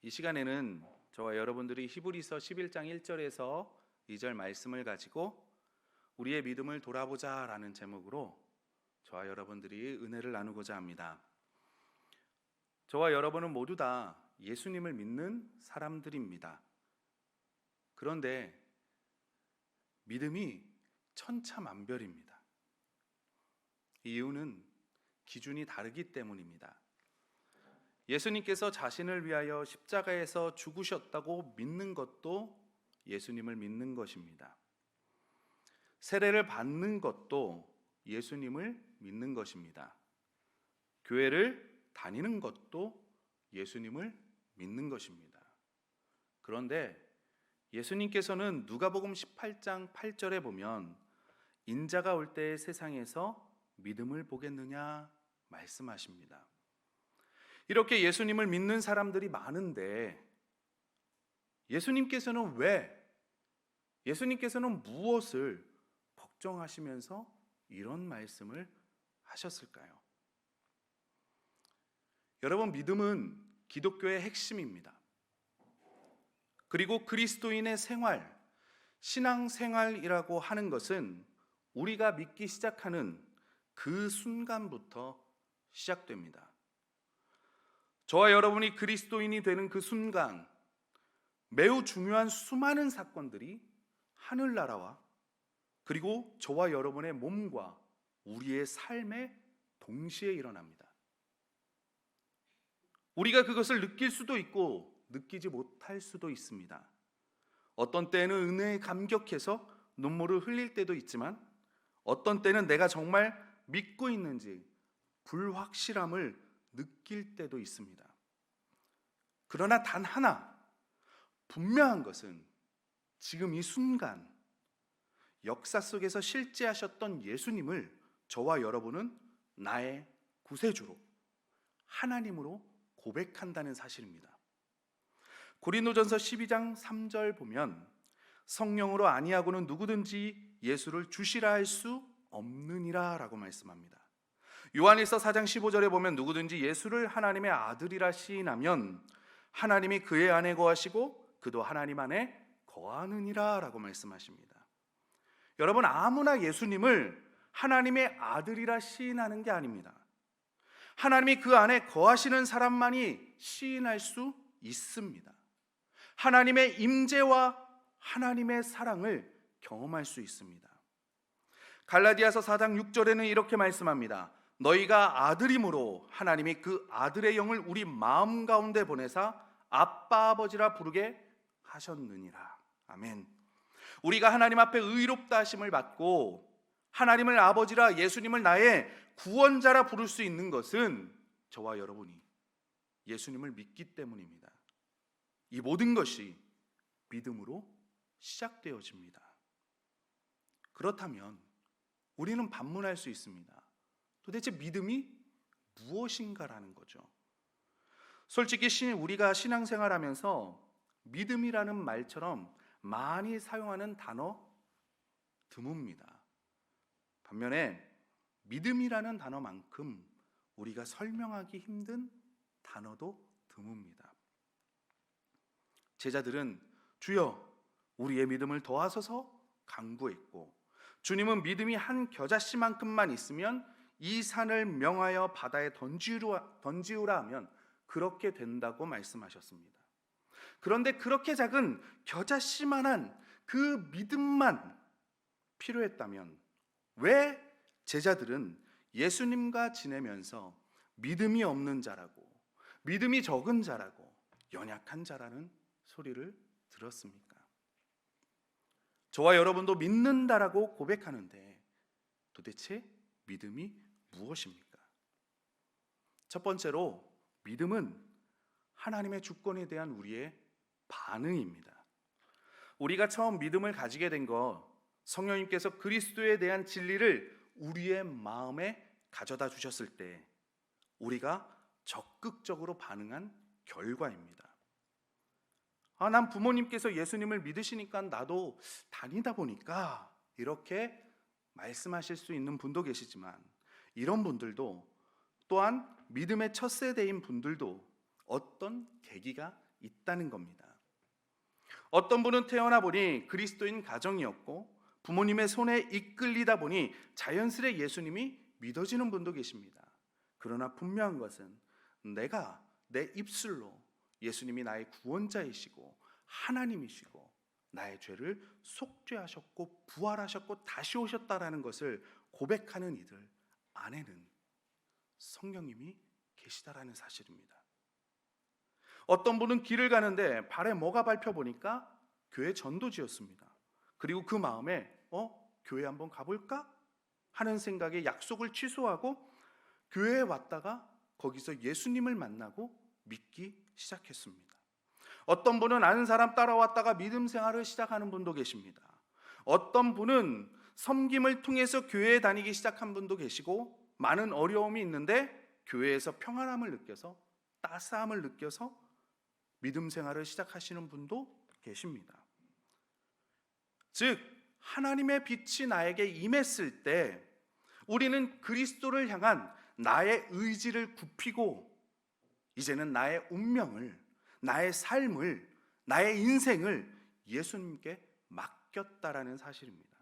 이 시간에는 저와 여러분들이 히브리서 11장 1절에서 2절 말씀을 가지고 우리의 믿음을 돌아보자 라는 제목으로 저와 여러분들이 은혜를 나누고자 합니다. 저와 여러분은 모두 다 예수님을 믿는 사람들입니다. 그런데 믿음이 천차만별입니다. 이유는 기준이 다르기 때문입니다. 예수님께서 자신을 위하여 십자가에서 죽으셨다고 믿는 것도 예수님을 믿는 것입니다. 세례를 받는 것도 예수님을 믿는 것입니다. 교회를 다니는 것도 예수님을 믿는 것입니다. 그런데 예수님께서는 누가복음 18장 8절에 보면 인자가 올 때 세상에서 믿음을 보겠느냐 말씀하십니다. 이렇게 예수님을 믿는 사람들이 많은데 예수님께서는 무엇을 걱정하시면서 이런 말씀을 하셨을까요? 여러분, 믿음은 기독교의 핵심입니다. 그리고 그리스도인의 생활, 신앙생활이라고 하는 것은 우리가 믿기 시작하는 그 순간부터 시작됩니다. 저와 여러분이 그리스도인이 되는 그 순간, 매우 중요한 수많은 사건들이 하늘나라와 그리고 저와 여러분의 몸과 우리의 삶에 동시에 일어납니다. 우리가 그것을 느낄 수도 있고 느끼지 못할 수도 있습니다. 어떤 때는 은혜에 감격해서 눈물을 흘릴 때도 있지만 어떤 때는 내가 정말 믿고 있는지 불확실함을 느낄 때도 있습니다. 그러나 단 하나 분명한 것은 지금 이 순간 역사 속에서 실제하셨던 예수님을 저와 여러분은 나의 구세주로 하나님으로 고백한다는 사실입니다. 고린도전서 12장 3절 보면 성령으로 아니하고는 누구든지 예수를 주시라 할 수 없느니라 라고 말씀합니다. 요한일서 4장 15절에 보면 누구든지 예수를 하나님의 아들이라 시인하면 하나님이 그의 안에 거하시고 그도 하나님 안에 거하느니라 라고 말씀하십니다. 여러분, 아무나 예수님을 하나님의 아들이라 시인하는 게 아닙니다. 하나님이 그 안에 거하시는 사람만이 시인할 수 있습니다. 하나님의 임재와 하나님의 사랑을 경험할 수 있습니다. 갈라디아서 4장 6절에는 이렇게 말씀합니다. 너희가 아들임으로 하나님이 그 아들의 영을 우리 마음 가운데 보내사 아빠 아버지라 부르게 하셨느니라. 아멘. 우리가 하나님 앞에 의롭다 하심을 받고 하나님을 아버지라 예수님을 나의 구원자라 부를 수 있는 것은 저와 여러분이 예수님을 믿기 때문입니다. 이 모든 것이 믿음으로 시작되어집니다. 그렇다면 우리는 반문할 수 있습니다. 도대체 믿음이 무엇인가라는 거죠. 솔직히 우리가 신앙생활하면서 믿음이라는 말처럼 많이 사용하는 단어 드뭅니다. 반면에 믿음이라는 단어만큼 우리가 설명하기 힘든 단어도 드뭅니다. 제자들은 주여 우리의 믿음을 더하소서 간구했고 주님은 믿음이 한 겨자씨만큼만 있으면 이 산을 명하여 바다에 던지우라 하면 그렇게 된다고 말씀하셨습니다. 그런데 그렇게 작은 겨자씨만한 그 믿음만 필요했다면 왜 제자들은 예수님과 지내면서 믿음이 없는 자라고 믿음이 적은 자라고 연약한 자라는 소리를 들었습니까? 저와 여러분도 믿는다라고 고백하는데 도대체 믿음이 무엇입니까? 첫 번째로 믿음은 하나님의 주권에 대한 우리의 반응입니다. 우리가 처음 믿음을 가지게 된 것, 성령님께서 그리스도에 대한 진리를 우리의 마음에 가져다 주셨을 때 우리가 적극적으로 반응한 결과입니다. 난 부모님께서 예수님을 믿으시니까 나도 다니다 보니까 이렇게 말씀하실 수 있는 분도 계시지만 이런 분들도 또한 믿음의 첫 세대인 분들도 어떤 계기가 있다는 겁니다. 어떤 분은 태어나 보니 그리스도인 가정이었고 부모님의 손에 이끌리다 보니 자연스레 예수님이 믿어지는 분도 계십니다. 그러나 분명한 것은 내가 내 입술로 예수님이 나의 구원자이시고 하나님이시고 나의 죄를 속죄하셨고 부활하셨고 다시 오셨다라는 것을 고백하는 이들 안에는 성령님이 계시다라는 사실입니다. 어떤 분은 길을 가는데 발에 뭐가 밟혀 보니까 교회 전도지였습니다. 그리고 그 마음에 교회 한번 가볼까 하는 생각에 약속을 취소하고 교회에 왔다가 거기서 예수님을 만나고 믿기 시작했습니다. 어떤 분은 아는 사람 따라왔다가 믿음 생활을 시작하는 분도 계십니다. 어떤 분은 섬김을 통해서 교회에 다니기 시작한 분도 계시고 많은 어려움이 있는데 교회에서 평안함을 느껴서 따스함을 느껴서 믿음 생활을 시작하시는 분도 계십니다. 즉 하나님의 빛이 나에게 임했을 때 우리는 그리스도를 향한 나의 의지를 굽히고 이제는 나의 운명을, 나의 삶을, 나의 인생을 예수님께 맡겼다라는 사실입니다.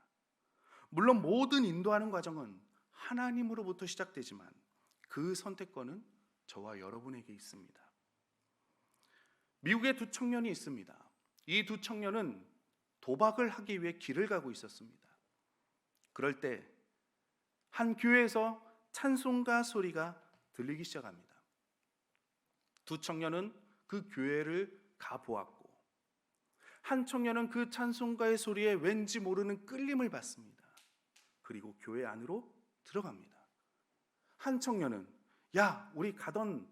물론 모든 인도하는 과정은 하나님으로부터 시작되지만 그 선택권은 저와 여러분에게 있습니다. 미국에 두 청년이 있습니다. 이 두 청년은 도박을 하기 위해 길을 가고 있었습니다. 그럴 때 한 교회에서 찬송가 소리가 들리기 시작합니다. 두 청년은 그 교회를 가보았고 한 청년은 그 찬송가의 소리에 왠지 모르는 끌림을 받습니다. 그리고 교회 안으로 들어갑니다. 한 청년은 야, 우리 가던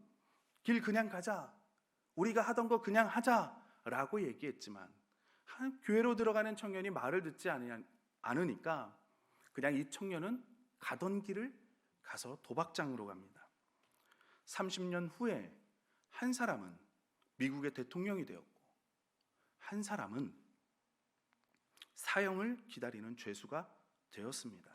길 그냥 가자, 우리가 하던 거 그냥 하자라고 얘기했지만 교회로 들어가는 청년이 말을 듣지 않으니까 그냥 이 청년은 가던 길을 가서 도박장으로 갑니다. 30년 후에 한 사람은 미국의 대통령이 되었고 한 사람은 사형을 기다리는 죄수가 되었습니다.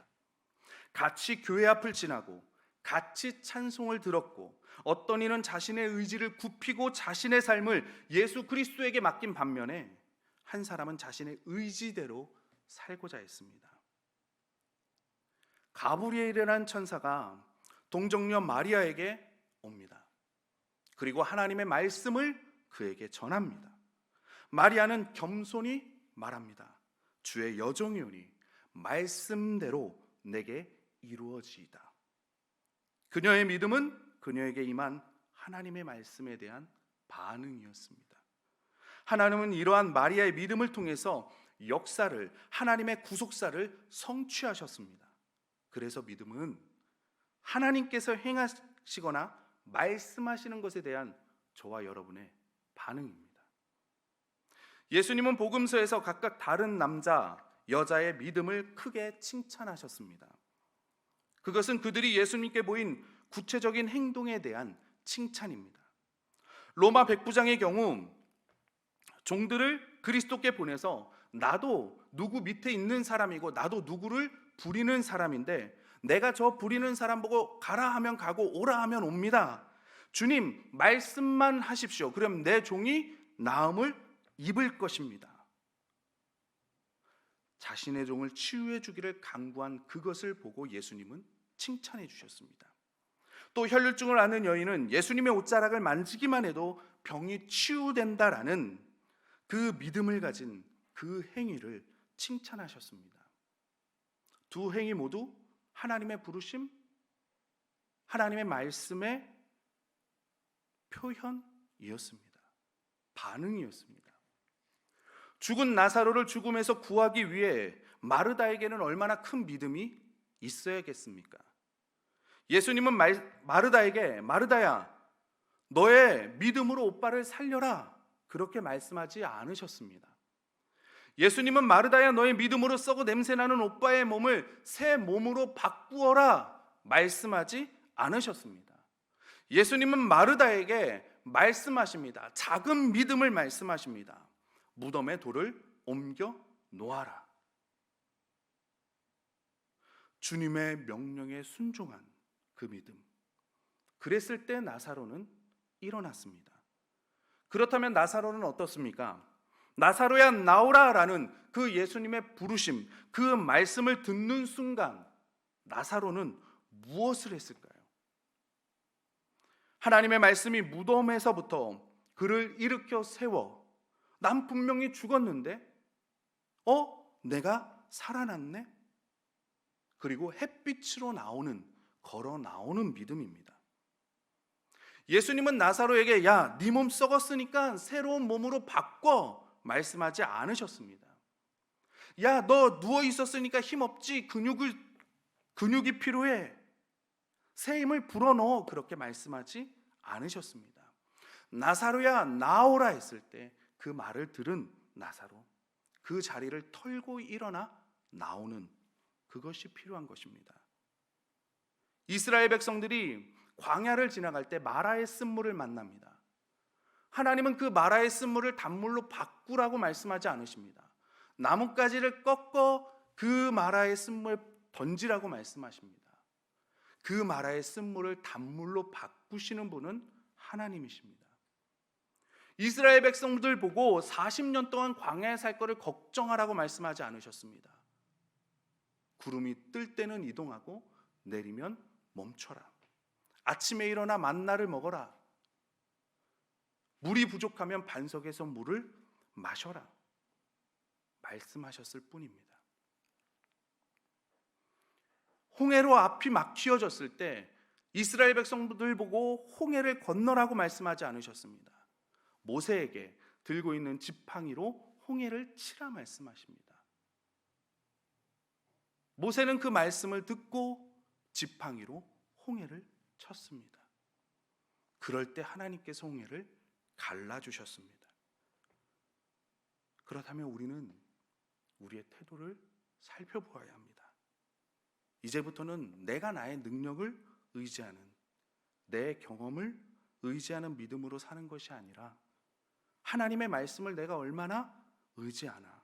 같이 교회 앞을 지나고 같이 찬송을 들었고 어떤 이는 자신의 의지를 굽히고 자신의 삶을 예수 그리스도에게 맡긴 반면에 한 사람은 자신의 의지대로 살고자 했습니다. 가브리엘이라는 천사가 동정녀 마리아에게 옵니다. 그리고 하나님의 말씀을 그에게 전합니다. 마리아는 겸손히 말합니다. 주의 여종이오니 말씀대로 내게 이루어지이다. 그녀의 믿음은 그녀에게 임한 하나님의 말씀에 대한 반응이었습니다. 하나님은 이러한 마리아의 믿음을 통해서 역사를, 하나님의 구속사를 성취하셨습니다. 그래서 믿음은 하나님께서 행하시거나 말씀하시는 것에 대한 저와 여러분의 반응입니다. 예수님은 복음서에서 각각 다른 남자, 여자의 믿음을 크게 칭찬하셨습니다. 그것은 그들이 예수님께 보인 구체적인 행동에 대한 칭찬입니다. 로마 백부장의 경우 종들을 그리스도께 보내서 나도 누구 밑에 있는 사람이고 나도 누구를 부리는 사람인데 내가 저 부리는 사람 보고 가라 하면 가고 오라 하면 옵니다. 주님 말씀만 하십시오. 그럼 내 종이 나음을 입을 것입니다. 자신의 종을 치유해 주기를 간구한 그것을 보고 예수님은 칭찬해 주셨습니다. 또 혈류증을 앓는 여인은 예수님의 옷자락을 만지기만 해도 병이 치유된다라는 그 믿음을 가진 그 행위를 칭찬하셨습니다. 두 행위 모두 하나님의 부르심, 하나님의 말씀의 표현이었습니다. 반응이었습니다. 죽은 나사로를 죽음에서 구하기 위해 마르다에게는 얼마나 큰 믿음이 있어야겠습니까? 예수님은 마르다에게 마르다야 너의 믿음으로 오빠를 살려라 그렇게 말씀하지 않으셨습니다. 예수님은 마르다야 너의 믿음으로 썩어 냄새나는 오빠의 몸을 새 몸으로 바꾸어라 말씀하지 않으셨습니다. 예수님은 마르다에게 말씀하십니다. 작은 믿음을 말씀하십니다. 무덤에 돌을 옮겨 놓아라. 주님의 명령에 순종한 그 믿음. 그랬을 때 나사로는 일어났습니다. 그렇다면 나사로는 어떻습니까? 나사로야 나오라라는 그 예수님의 부르심, 그 말씀을 듣는 순간 나사로는 무엇을 했을까요? 하나님의 말씀이 무덤에서부터 그를 일으켜 세워 난 분명히 죽었는데 내가 살아났네? 그리고 햇빛으로 걸어 나오는 믿음입니다. 예수님은 나사로에게 야, 네 몸 썩었으니까 새로운 몸으로 바꿔 말씀하지 않으셨습니다. 야, 너 누워 있었으니까 힘 없지, 근육이 필요해, 새 힘을 불어넣어, 그렇게 말씀하지 않으셨습니다. 나사로야 나오라 했을 때 그 말을 들은 나사로, 그 자리를 털고 일어나 나오는 그것이 필요한 것입니다. 이스라엘 백성들이 광야를 지나갈 때 마라의 쓴물을 만납니다. 하나님은 그 마라의 쓴물을 단물로 바꾸라고 말씀하지 않으십니다. 나뭇가지를 꺾어 그 마라의 쓴물에 던지라고 말씀하십니다. 그 마라의 쓴물을 단물로 바꾸시는 분은 하나님이십니다. 이스라엘 백성들 보고 40년 동안 광야에 살 거를 걱정하라고 말씀하지 않으셨습니다. 구름이 뜰 때는 이동하고 내리면 멈춰라. 아침에 일어나 만나를 먹어라. 물이 부족하면 반석에서 물을 마셔라. 말씀하셨을 뿐입니다. 홍해로 앞이 막히어졌을 때 이스라엘 백성들 보고 홍해를 건너라고 말씀하지 않으셨습니다. 모세에게 들고 있는 지팡이로 홍해를 치라 말씀하십니다. 모세는 그 말씀을 듣고 지팡이로 홍해를 쳤습니다. 그럴 때 하나님께서 홍해를 갈라주셨습니다. 그렇다면 우리는 우리의 태도를 살펴보아야 합니다. 이제부터는 내가 나의 능력을 의지하는, 내 경험을 의지하는 믿음으로 사는 것이 아니라 하나님의 말씀을 내가 얼마나 의지하나,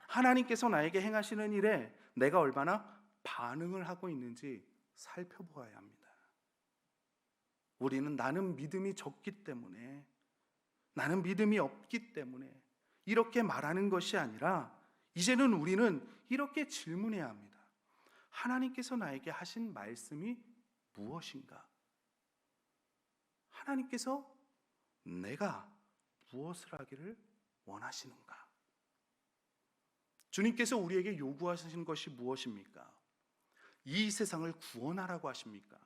하나님께서 나에게 행하시는 일에 내가 얼마나 반응을 하고 있는지 살펴보아야 합니다. 우리는 나는 믿음이 적기 때문에, 나는 믿음이 없기 때문에 이렇게 말하는 것이 아니라 이제는 우리는 이렇게 질문해야 합니다. 하나님께서 나에게 하신 말씀이 무엇인가? 하나님께서 내가 무엇을 하기를 원하시는가? 주님께서 우리에게 요구하시는 것이 무엇입니까? 이 세상을 구원하라고 하십니까?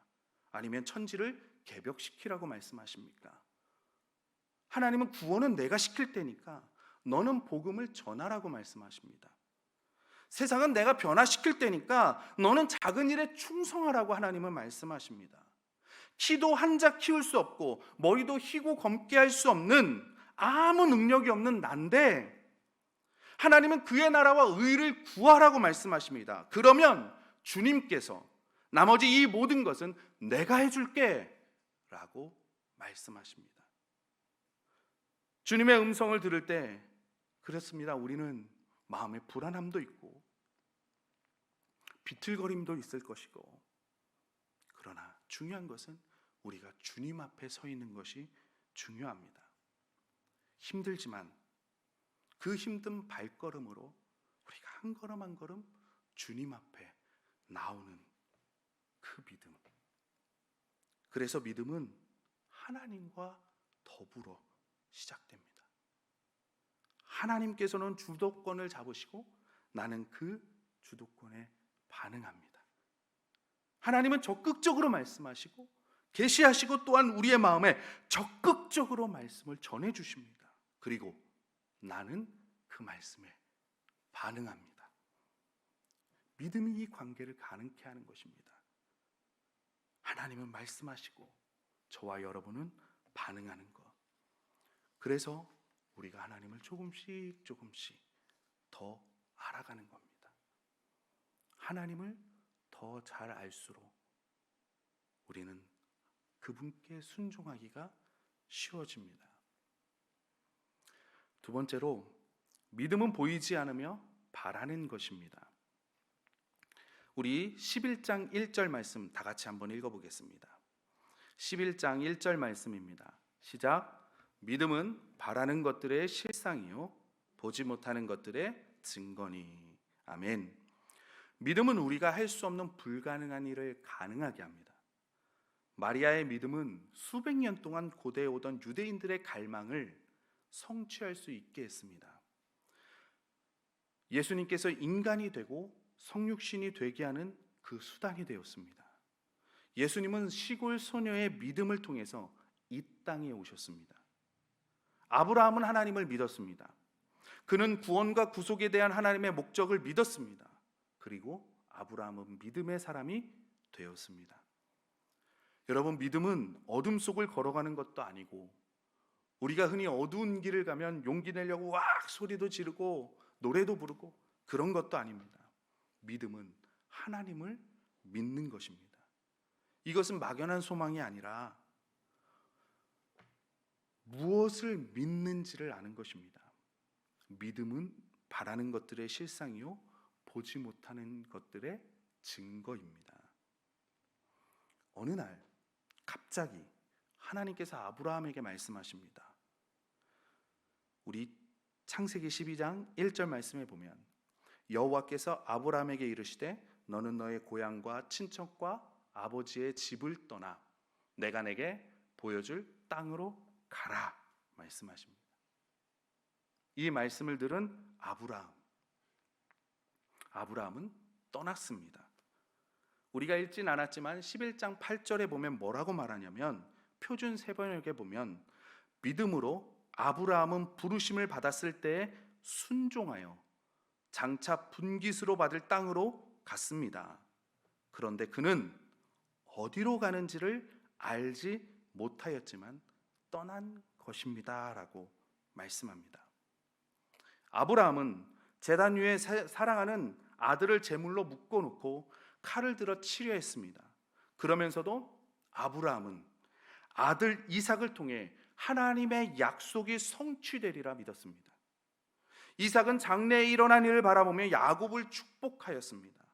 아니면 천지를 개벽시키라고 말씀하십니까? 하나님은 구원은 내가 시킬 테니까 너는 복음을 전하라고 말씀하십니다. 세상은 내가 변화시킬 테니까 너는 작은 일에 충성하라고 하나님은 말씀하십니다. 키도 한자 키울 수 없고 머리도 희고 검게 할 수 없는, 아무 능력이 없는 난데 하나님은 그의 나라와 의를 구하라고 말씀하십니다. 그러면 주님께서 나머지 이 모든 것은 내가 해줄게 라고 말씀하십니다. 주님의 음성을 들을 때 그렇습니다. 우리는 마음에 불안함도 있고 비틀거림도 있을 것이고, 그러나 중요한 것은 우리가 주님 앞에 서 있는 것이 중요합니다. 힘들지만 그 힘든 발걸음으로 우리가 한 걸음 한 걸음 주님 앞에 나오는 그 믿음. 그래서 믿음은 하나님과 더불어 시작됩니다. 하나님께서는 주도권을 잡으시고 나는 그 주도권에 반응합니다. 하나님은 적극적으로 말씀하시고 계시하시고 또한 우리의 마음에 적극적으로 말씀을 전해주십니다. 그리고 나는 그 말씀에 반응합니다. 믿음이 이 관계를 가능케 하는 것입니다. 하나님은 말씀하시고 저와 여러분은 반응하는 것. 그래서 우리가 하나님을 조금씩 더 알아가는 겁니다. 하나님을 더 잘 알수록 우리는 그분께 순종하기가 쉬워집니다. 두 번째로, 믿음은 보이지 않으며 바라는 것입니다. 우리 11장 1절 말씀 다 같이 한번 읽어보겠습니다. 11장 1절 말씀입니다. 시작. 믿음은 바라는 것들의 실상이요 보지 못하는 것들의 증거니. 아멘. 믿음은 우리가 할 수 없는 불가능한 일을 가능하게 합니다. 마리아의 믿음은 수백 년 동안 고대에 오던 유대인들의 갈망을 성취할 수 있게 했습니다. 예수님께서 인간이 되고 성육신이 되게 하는 그 수단이 되었습니다. 예수님은 시골 소녀의 믿음을 통해서 이 땅에 오셨습니다. 아브라함은 하나님을 믿었습니다. 그는 구원과 구속에 대한 하나님의 목적을 믿었습니다. 그리고 아브라함은 믿음의 사람이 되었습니다. 여러분, 믿음은 어둠 속을 걸어가는 것도 아니고, 우리가 흔히 어두운 길을 가면 용기 내려고 왁 소리도 지르고 노래도 부르고 그런 것도 아닙니다. 믿음은 하나님을 믿는 것입니다. 이것은 막연한 소망이 아니라 무엇을 믿는지를 아는 것입니다. 믿음은 바라는 것들의 실상이요 보지 못하는 것들의 증거입니다. 어느 날 갑자기 하나님께서 아브라함에게 말씀하십니다. 우리 창세기 12장 1절 말씀에 보면 여호와께서 아브라함에게 이르시되 너는 너의 고향과 친척과 아버지의 집을 떠나 내가 내게 보여줄 땅으로 가라 말씀하십니다. 이 말씀을 들은 아브라함은 떠났습니다. 우리가 읽진 않았지만 11장 8절에 보면 뭐라고 말하냐면, 표준 세번역에 보면 믿음으로 아브라함은 부르심을 받았을 때에 순종하여 장차 분깃으로 받을 땅으로 갔습니다. 그런데 그는 어디로 가는지를 알지 못하였지만 떠난 것입니다 라고 말씀합니다. 아브라함은 제단 위에 사랑하는 아들을 제물로 묶어놓고 칼을 들어 치려 했습니다. 그러면서도 아브라함은 아들 이삭을 통해 하나님의 약속이 성취되리라 믿었습니다. 이삭은 장래에 일어난 일을 바라보며 야곱을 축복하였습니다.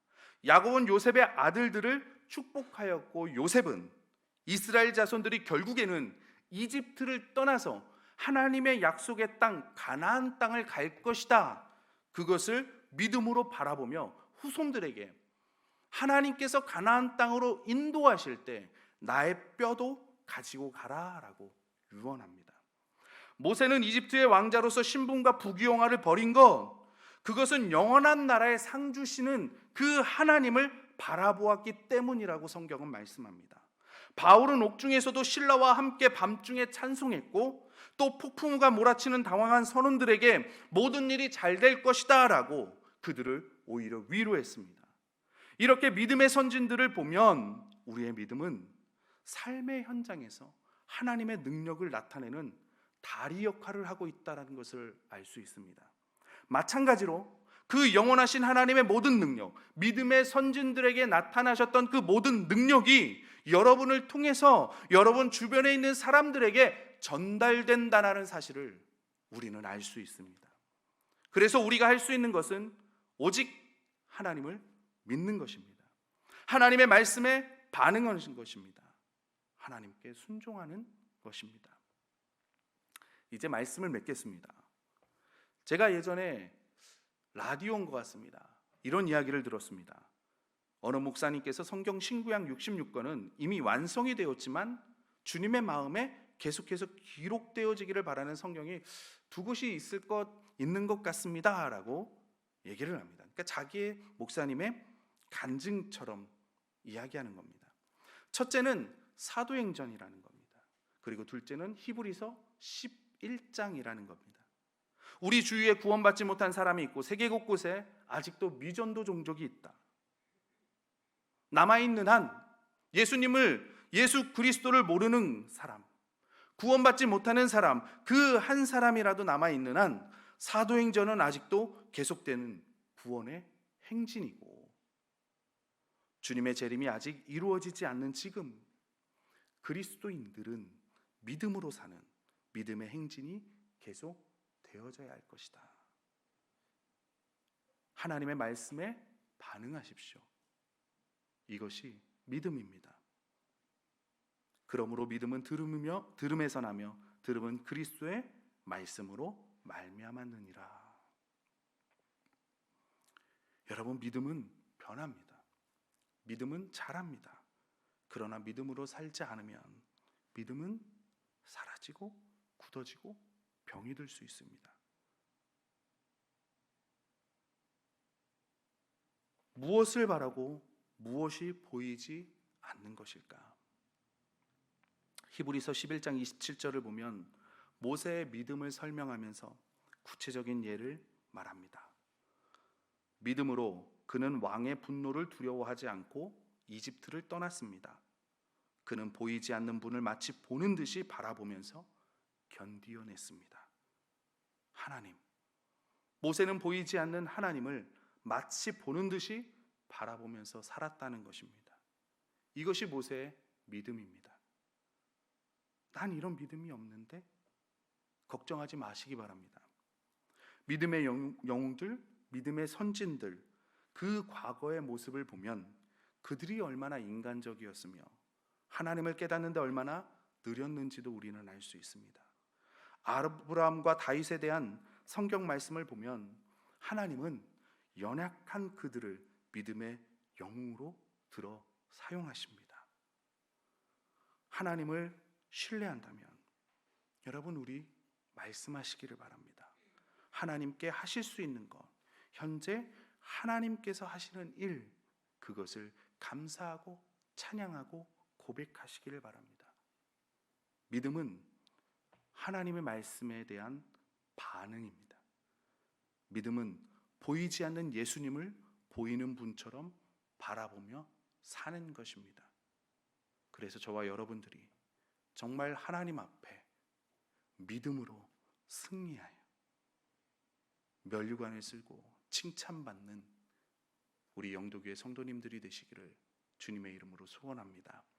야곱은 요셉의 아들들을 축복하였고, 요셉은 이스라엘 자손들이 결국에는 이집트를 떠나서 하나님의 약속의 땅 가나안 땅을 갈 것이다, 그것을 믿음으로 바라보며 후손들에게 하나님께서 가나안 땅으로 인도하실 때 나의 뼈도 가지고 가라라고 유언합니다. 모세는 이집트의 왕자로서 신분과 부귀영화를 버린 것, 그것은 영원한 나라의 상 주시는 그 하나님을 바라보았기 때문이라고 성경은 말씀합니다. 바울은 옥중에서도 신라와 함께 밤중에 찬송했고, 또 폭풍우가 몰아치는 당황한 선원들에게 모든 일이 잘 될 것이다 라고 그들을 오히려 위로했습니다. 이렇게 믿음의 선진들을 보면 우리의 믿음은 삶의 현장에서 하나님의 능력을 나타내는 다리 역할을 하고 있다는 것을 알 수 있습니다. 마찬가지로 그 영원하신 하나님의 모든 능력, 믿음의 선진들에게 나타나셨던 그 모든 능력이 여러분을 통해서 여러분 주변에 있는 사람들에게 전달된다는 사실을 우리는 알 수 있습니다. 그래서 우리가 할 수 있는 것은 오직 하나님을 믿는 것입니다. 하나님의 말씀에 반응하는 것입니다. 하나님께 순종하는 것입니다. 이제 말씀을 맺겠습니다. 제가 예전에 라디오인 것 같습니다. 이런 이야기를 들었습니다. 어느 목사님께서 성경 신구약 66권은 이미 완성이 되었지만 주님의 마음에 계속해서 기록되어지기를 바라는 성경이 두 곳이 있는 것 같습니다 라고 얘기를 합니다. 그러니까 자기의 목사님의 간증처럼 이야기하는 겁니다. 첫째는 사도행전이라는 겁니다. 그리고 둘째는 히브리서 11장이라는 겁니다. 우리 주위에 구원받지 못한 사람이 있고 세계 곳곳에 아직도 미전도 종족이 있다. 남아있는 한 예수 그리스도를 모르는 사람, 구원받지 못하는 사람, 그 한 사람이라도 남아있는 한 사도행전은 아직도 계속되는 구원의 행진이고, 주님의 재림이 아직 이루어지지 않는 지금 그리스도인들은 믿음으로 사는 믿음의 행진이 계속 되어져야 할 것이다. 하나님의 말씀에 반응하십시오. 이것이 믿음입니다. 그러므로 믿음은 들음에서 나며 들음은 그리스도의 말씀으로 말미암았느니라. 여러분, 믿음은 변합니다. 믿음은 자랍니다. 그러나 믿음으로 살지 않으면 믿음은 사라지고 굳어지고 병이 들 수 있습니다. 무엇을 바라고 무엇이 보이지 않는 것일까? 히브리서 11장 27절을 보면 모세의 믿음을 설명하면서 구체적인 예를 말합니다. 믿음으로 그는 왕의 분노를 두려워하지 않고 이집트를 떠났습니다. 그는 보이지 않는 분을 마치 보는 듯이 바라보면서 견디어냈습니다. 하나님, 모세는 보이지 않는 하나님을 마치 보는 듯이 바라보면서 살았다는 것입니다. 이것이 모세의 믿음입니다. 난 이런 믿음이 없는데 걱정하지 마시기 바랍니다. 믿음의 영웅들, 믿음의 선진들, 그 과거의 모습을 보면 그들이 얼마나 인간적이었으며 하나님을 깨닫는데 얼마나 느렸는지도 우리는 알 수 있습니다. 아브라함과 다윗에 대한 성경 말씀을 보면 하나님은 연약한 그들을 믿음의 영웅으로 들어 사용하십니다. 하나님을 신뢰한다면 여러분, 우리 말씀하시기를 바랍니다. 하나님께 하실 수 있는 것, 현재 하나님께서 하시는 일, 그것을 감사하고 찬양하고 고백하시기를 바랍니다. 믿음은 하나님의 말씀에 대한 반응입니다. 믿음은 보이지 않는 예수님을 보이는 분처럼 바라보며 사는 것입니다. 그래서 저와 여러분들이 정말 하나님 앞에 믿음으로 승리하여 면류관을 쓸고 칭찬받는 우리 영도교회 성도님들이 되시기를 주님의 이름으로 소원합니다.